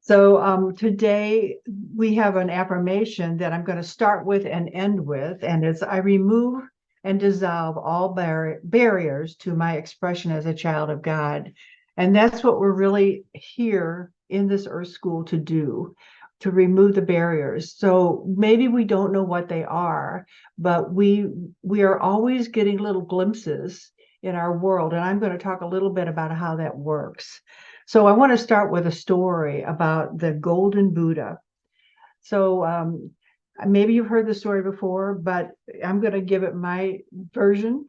Today we have an affirmation that I'm going to start with and end with, and it's I remove and dissolve all barriers to my expression as a child of God. And that's what we're really here in this Earth School to do, to remove the barriers. So maybe we don't know what they are, but we are always getting little glimpses in our world. And I'm going to talk a little bit about how that works. So I want to start with a story about the Golden Buddha. So maybe you've heard the story before, but I'm going to give it my version.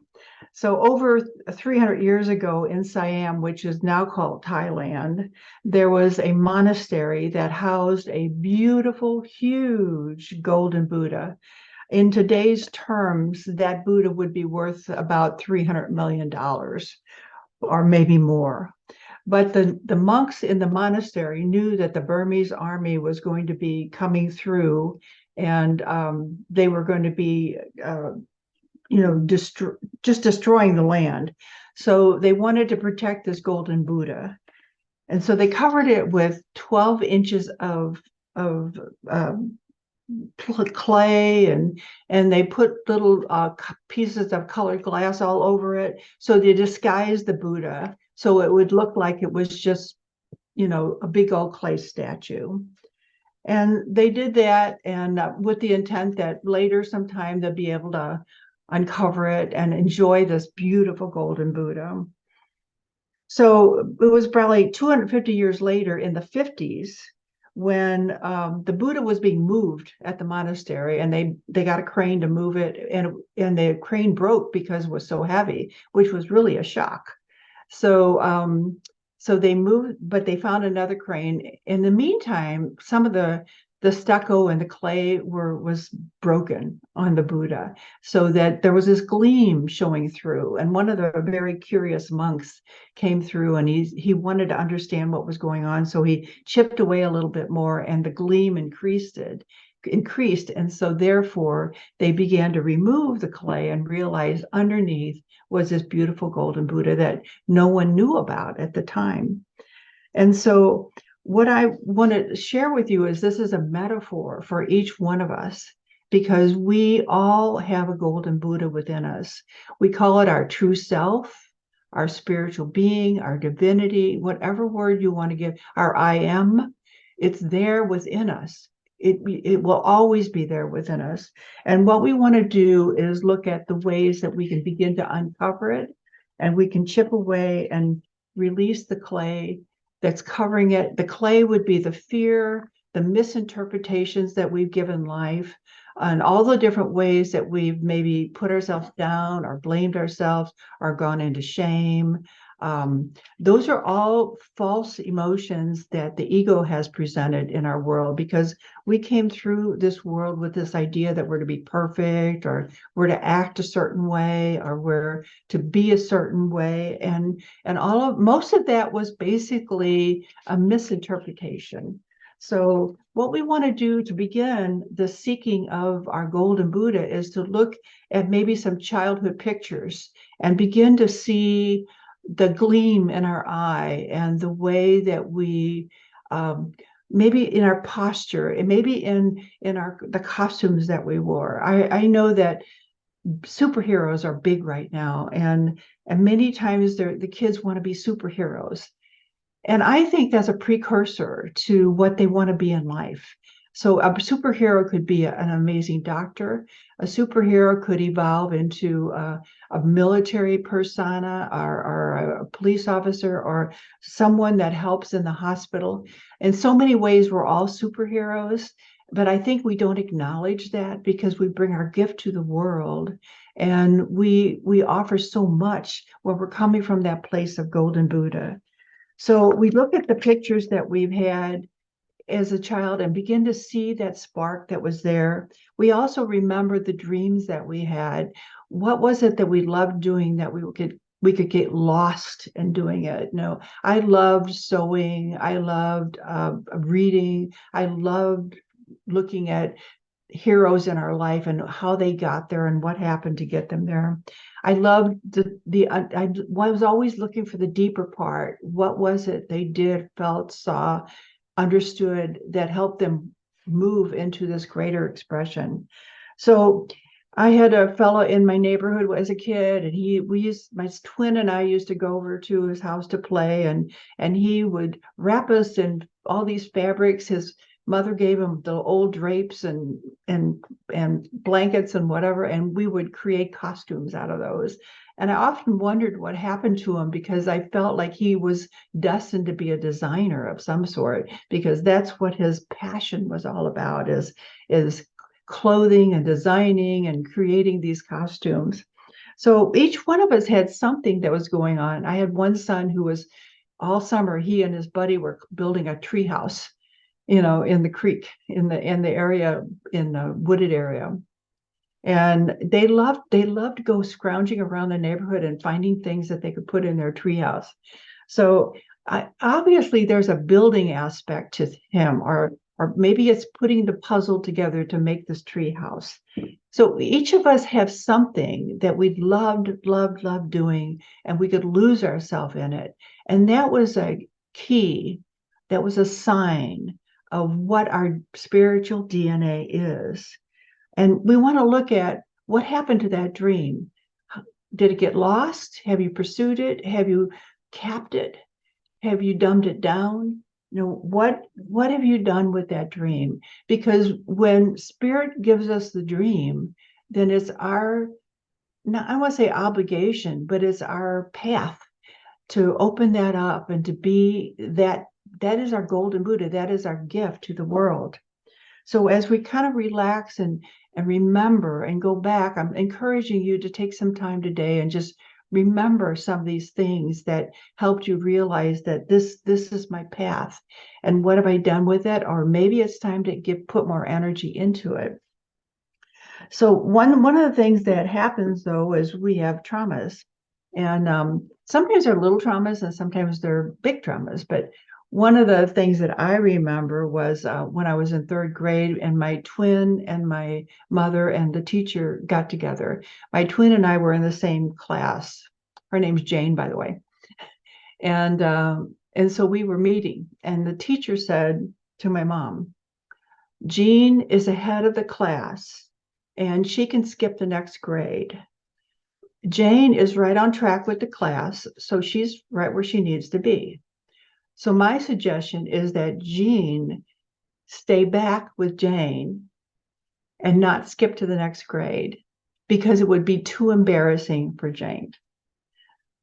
So over 300 years ago in Siam, which is now called Thailand, there was a monastery that housed a beautiful, huge Golden Buddha. In today's terms, that Buddha would be worth about $300 million or maybe more. But the monks in the monastery knew that the Burmese army was going to be coming through, and they were going to be, just destroying the land. So they wanted to protect this Golden Buddha, and so they covered it with 12 inches of clay, and they put little pieces of colored glass all over it. So they disguised the Buddha so it would look like it was just, a big old clay statue. And they did that, and with the intent that later sometime they'll be able to uncover it and enjoy this beautiful Golden Buddha. So it was probably 250 years later in the 50s when the Buddha was being moved at the monastery, and they got a crane to move it, and the crane broke because it was so heavy, which was really a shock. So they moved, but they found another crane. In the meantime, some of the stucco and the clay was broken on the Buddha, so that there was this gleam showing through. And one of the very curious monks came through, and he wanted to understand what was going on. So he chipped away a little bit more, and the gleam increased. And so therefore they began to remove the clay and realized underneath was this beautiful Golden Buddha that no one knew about at the time. And so what I want to share with you is this is a metaphor for each one of us, because we all have a Golden Buddha within us. We call it our true self, our spiritual being, our divinity, whatever word you want to give, our I am. It's there within us. It will always be there within us. And what we want to do is look at the ways that we can begin to uncover it, and we can chip away and release the clay that's covering it. The clay would be the fear, the misinterpretations that we've given life, and all the different ways that we've maybe put ourselves down or blamed ourselves or gone into shame. Those are all false emotions that the ego has presented in our world, because we came through this world with this idea that we're to be perfect, or we're to act a certain way, or we're to be a certain way. And most of that was basically a misinterpretation. So what we want to do to begin the seeking of our Golden Buddha is to look at maybe some childhood pictures and begin to see the gleam in our eye, and the way that we maybe in our posture, and maybe in the costumes that we wore. I know that superheroes are big right now, and many times the kids want to be superheroes, and I think that's a precursor to what they want to be in life. So a superhero could be an amazing doctor. A superhero could evolve into a military persona, or a police officer, or someone that helps in the hospital. In so many ways, we're all superheroes, but I think we don't acknowledge that because we bring our gift to the world, and we offer so much when we're coming from that place of Golden Buddha. So we look at the pictures that we've had as a child and begin to see that spark that was there. We also remember the dreams that we had. What was it that we loved doing that we could get lost in doing it? No, I loved sewing. I loved reading. I loved looking at heroes in our life and how they got there and what happened to get them there. I loved I was always looking for the deeper part. What was it they did, felt, saw, understood that helped them move into this greater expression. So I had a fellow in my neighborhood as a kid, and my twin and I used to go over to his house to play, and he would wrap us in all these fabrics. His mother gave him the old drapes and blankets and whatever, and we would create costumes out of those. And I often wondered what happened to him, because I felt like he was destined to be a designer of some sort, because that's what his passion was all about, is clothing and designing and creating these costumes. So each one of us had something that was going on. I had one son who was, all summer, he and his buddy were building a tree house, in the creek, in the area, in the wooded area. And they loved to go scrounging around the neighborhood and finding things that they could put in their treehouse. So obviously there's a building aspect to him, or maybe it's putting the puzzle together to make this tree house. So each of us have something that we loved doing, and we could lose ourselves in it. And that was a key, that was a sign of what our spiritual DNA is. And we want to look at what happened to that dream. Did it get lost? Have you pursued it? Have you capped it? Have you dumbed it down? What have you done with that dream? Because when Spirit gives us the dream, then it's our, not, I want to say obligation, but it's our path to open that up and to be that. That is our golden Buddha. That is our gift to the world. So as we kind of relax and remember and go back, I'm encouraging you to take some time today and just remember some of these things that helped you realize that this is my path, and what have I done with it? Or maybe it's time to put more energy into it. So one of the things that happens, though, is we have traumas, and sometimes they're little traumas and sometimes they're big traumas. But one of the things that I remember was when I was in third grade, and my twin and my mother and the teacher got together. My twin and I were in the same class. Her name's Jane, by the way. And so we were meeting, and the teacher said to my mom, Jean is ahead of the class and she can skip the next grade. Jane is right on track with the class, so she's right where she needs to be. So my suggestion is that Jean stay back with Jane and not skip to the next grade, because it would be too embarrassing for Jane.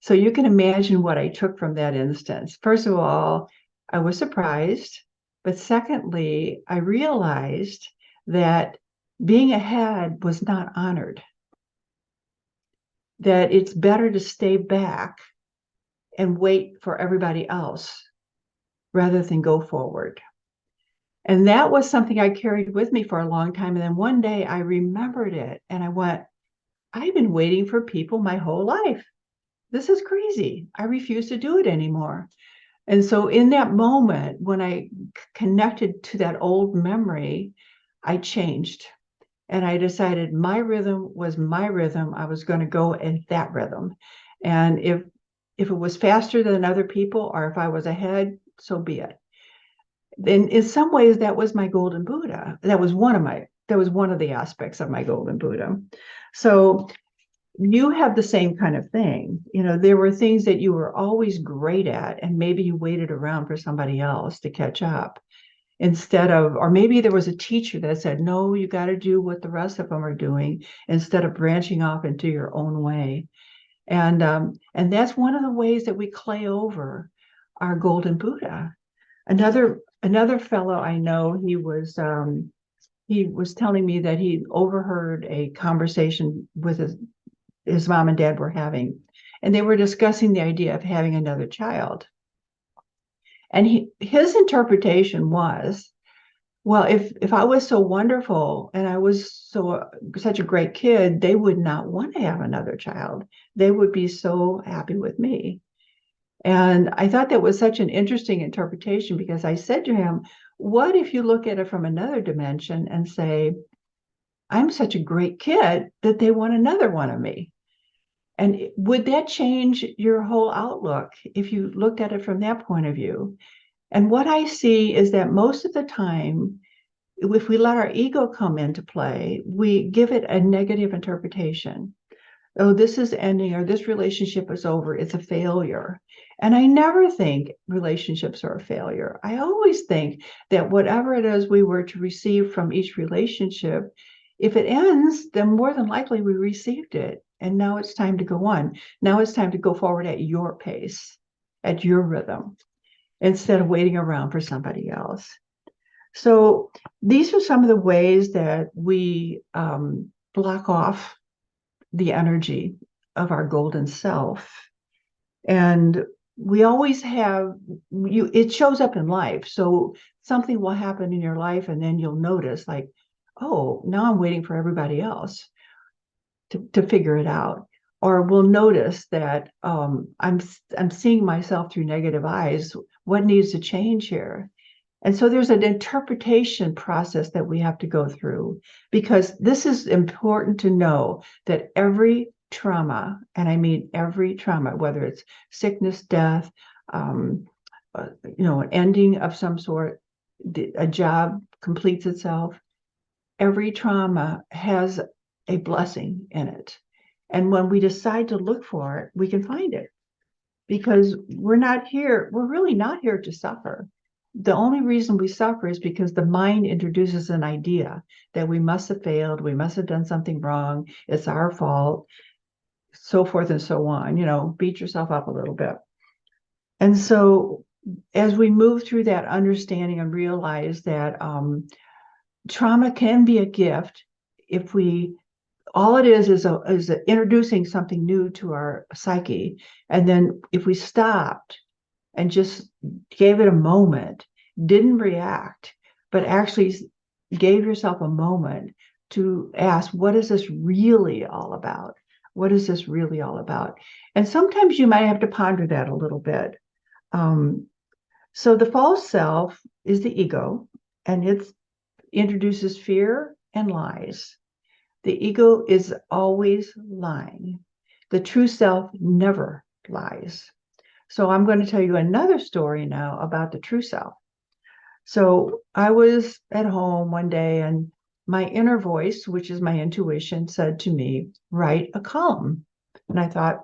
So you can imagine what I took from that instance. First of all, I was surprised, but secondly, I realized that being ahead was not honored, that it's better to stay back and wait for everybody else rather than go forward. And that was something I carried with me for a long time. And then one day I remembered it and I went, I've been waiting for people my whole life. This is crazy. I refuse to do it anymore. And so in that moment, when I connected to that old memory, I changed. And I decided my rhythm was my rhythm. I was going to go in that rhythm. And if it was faster than other people, or if I was ahead, so be it. And in some ways, that was my golden Buddha. That was one of the aspects of my golden Buddha. So you have the same kind of thing. There were things that you were always great at, and maybe you waited around for somebody else to catch up, instead of, or maybe there was a teacher that said, no, you got to do what the rest of them are doing, instead of branching off into your own way. And that's one of the ways that we clay over our golden Buddha. Another fellow I know, he was telling me that he overheard a conversation with his mom and dad were having, and they were discussing the idea of having another child. And his interpretation was, well, if I was so wonderful and I was such a great kid, they would not want to have another child. They would be so happy with me. And I thought that was such an interesting interpretation, because I said to him, what if you look at it from another dimension and say, I'm such a great kid that they want another one of me? And would that change your whole outlook if you looked at it from that point of view? And what I see is that most of the time, if we let our ego come into play, we give it a negative interpretation. Oh, this is ending, or this relationship is over. It's a failure. And I never think relationships are a failure. I always think that whatever it is we were to receive from each relationship, if it ends, then more than likely we received it. And now it's time to go on. Now it's time to go forward at your pace, at your rhythm, instead of waiting around for somebody else. So these are some of the ways that we block off the energy of our golden self. And we always have it shows up in life. So something will happen in your life, and then you'll notice, like, oh, now I'm waiting for everybody else to figure it out. Or we'll notice that I'm seeing myself through negative eyes. What needs to change here? And so there's an interpretation process that we have to go through, because this is important to know that every trauma, and I mean every trauma, whether it's sickness, death, an ending of some sort, a job completes itself, every trauma has a blessing in it. And when we decide to look for it, we can find it, because we're really not here to suffer. The only reason we suffer is because the mind introduces an idea that we must have failed, we must have done something wrong, it's our fault, so forth and so on. Beat yourself up a little bit. And so as we move through that understanding and realize that trauma can be a gift, if all it is introducing something new to our psyche. And then if we stopped and just gave it a moment, didn't react, but actually gave yourself a moment to ask, what is this really all about? What is this really all about? And sometimes you might have to ponder that a little bit. So the false self is the ego, and it introduces fear and lies. The ego is always lying. The true self never lies. So I'm going to tell you another story now about the true self. So I was at home one day, and my inner voice, which is my intuition, said to me, write a column. And I thought,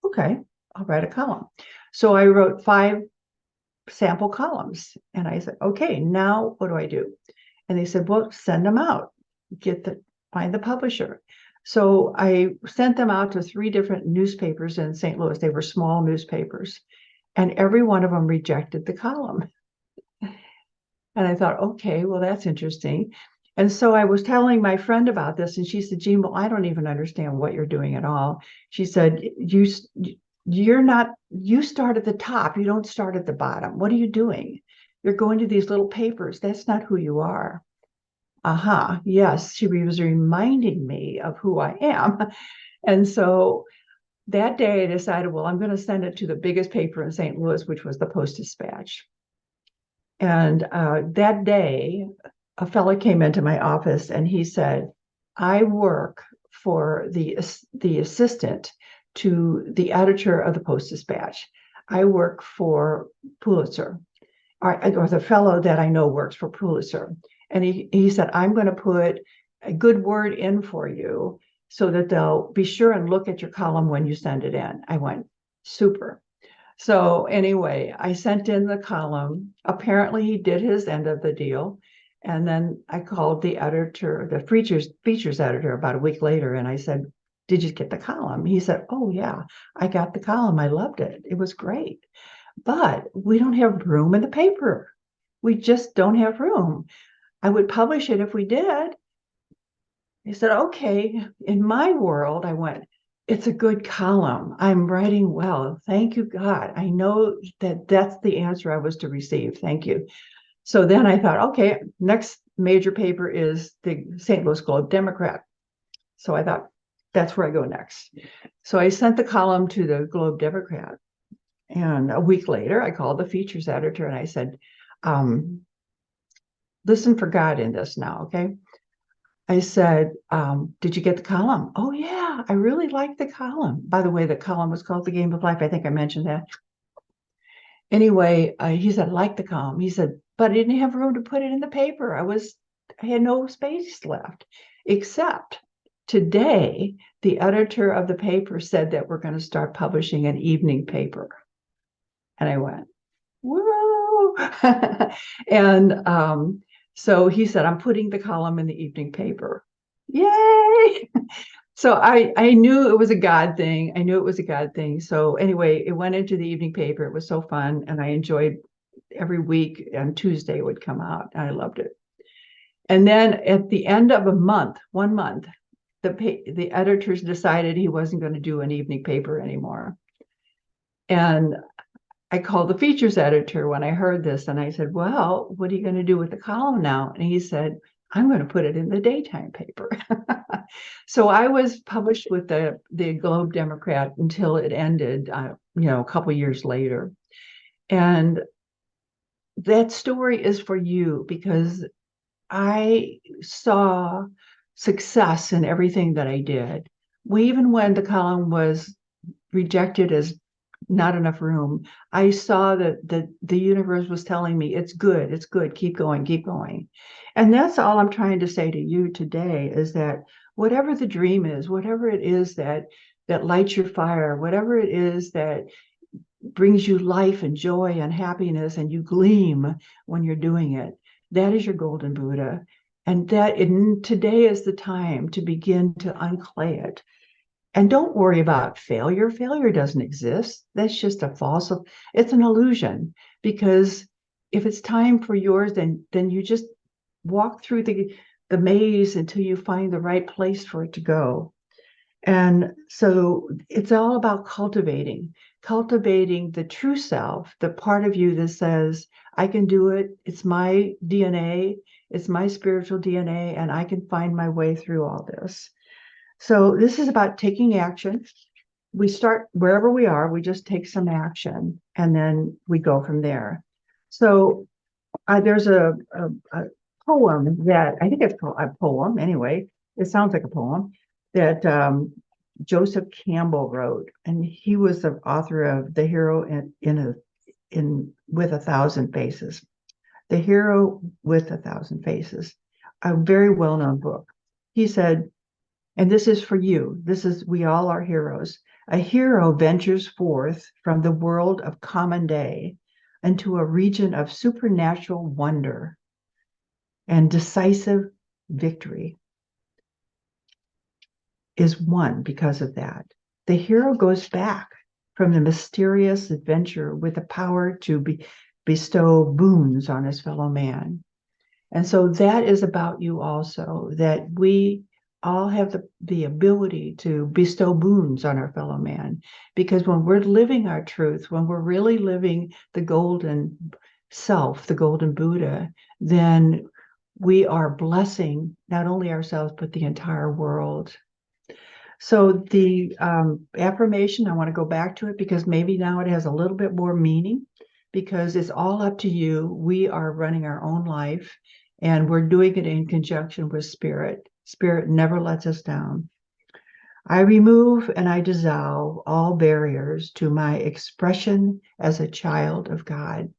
okay, I'll write a column. So I wrote 5 sample columns, and I said, okay, now what do I do? And they said, well, send them out, find the publisher. So I sent them out to 3 different newspapers in St. Louis. They were small newspapers, and every one of them rejected the column. And I thought, okay, well, that's interesting. And so I was telling my friend about this, and she said, Jean, well, I don't even understand what you're doing at all. She said, you start at the top. You don't start at the bottom. What are you doing? You're going to these little papers. That's not who you are. Aha, yes, she was reminding me of who I am. And so that day I decided, well, I'm going to send it to the biggest paper in St. Louis, which was the Post-Dispatch. And that day, a fellow came into my office, and he said, I work for the assistant to the editor of the Post-Dispatch. I work for Pulitzer, or the fellow that I know works for Pulitzer. And he said, I'm going to put a good word in for you so that they'll be sure and look at your column when you send it in. I went, super. So anyway, I sent in the column. Apparently he did his end of the deal. And then I called the editor, the features editor, about a week later, and I said, did you get the column? He said, oh yeah, I got the column. I loved it. It was great. But we don't have room in the paper. We just don't have room. I would publish it if we did. He said, okay. In my world, I went, it's a good column. I'm writing well. Thank you, God. I know that that's the answer I was to receive. Thank you. So then I thought, okay, next major paper is the St. Louis Globe Democrat. So I thought, that's where I go next. So I sent the column to the Globe Democrat. And a week later, I called the features editor and I said, listen for God in this now, okay? I said, did you get the column? Oh, yeah, I really like the column. By the way, the column was called The Game of Life. I think I mentioned that. Anyway, he said, I like the column. He said, but I didn't have room to put it in the paper. I had no space left, except today, the editor of the paper said that we're going to start publishing an evening paper. And I went, whoa. And so he said, I'm putting the column in the evening paper. Yay. So I knew it was a God thing. I knew it was a God thing. So anyway, it went into the evening paper. It was so fun. And I enjoyed every week on Tuesday it would come out. I loved it. And then at the end of a month, 1 month, the editors decided he wasn't going to do an evening paper anymore. And I called the features editor when I heard this, and I said, well, what are you going to do with the column now? And he said, I'm going to put it in the daytime paper. So I was published with the Globe Democrat until it ended, a couple years later. And that story is for you because I saw success in everything that I did. Even when the column was rejected as not enough room, I saw that the universe was telling me it's good, keep going, keep going. And that's all I'm trying to say to you today is that whatever the dream is, whatever it is that lights your fire, whatever it is that brings you life and joy and happiness, and you gleam when you're doing it, that is your golden Buddha. And today is the time to begin to unclay it. And don't worry about failure. Failure doesn't exist. That's just it's an illusion. Because if it's time for yours, then you just walk through the maze until you find the right place for it to go. And so it's all about cultivating the true self, the part of you that says, I can do it. It's my DNA. It's my spiritual DNA, and I can find my way through all this. So this is about taking action. We start wherever we are, we just take some action, and then we go from there. So there's a poem that I think it's a poem anyway. It sounds like a poem that Joseph Campbell wrote, and he was the author of The Hero in with a Thousand Faces. The Hero with a Thousand Faces, a very well-known book. He said, and this is for you. We all are heroes. A hero ventures forth from the world of common day into a region of supernatural wonder and decisive victory is won because of that. The hero goes back from the mysterious adventure with the power to bestow boons on his fellow man. And so that is about you also, that we all have the ability to bestow boons on our fellow man. Because when we're living our truth, when we're really living the golden self, the golden Buddha, then we are blessing not only ourselves, but the entire world. So the affirmation, I want to go back to it because maybe now it has a little bit more meaning, because it's all up to you. We are running our own life, and we're doing it in conjunction with Spirit. Spirit never lets us down. I remove and I dissolve all barriers to my expression as a child of God.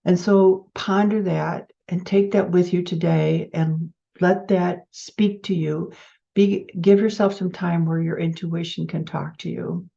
And so ponder that and take that with you today and let that speak to you. Give yourself some time where your intuition can talk to you.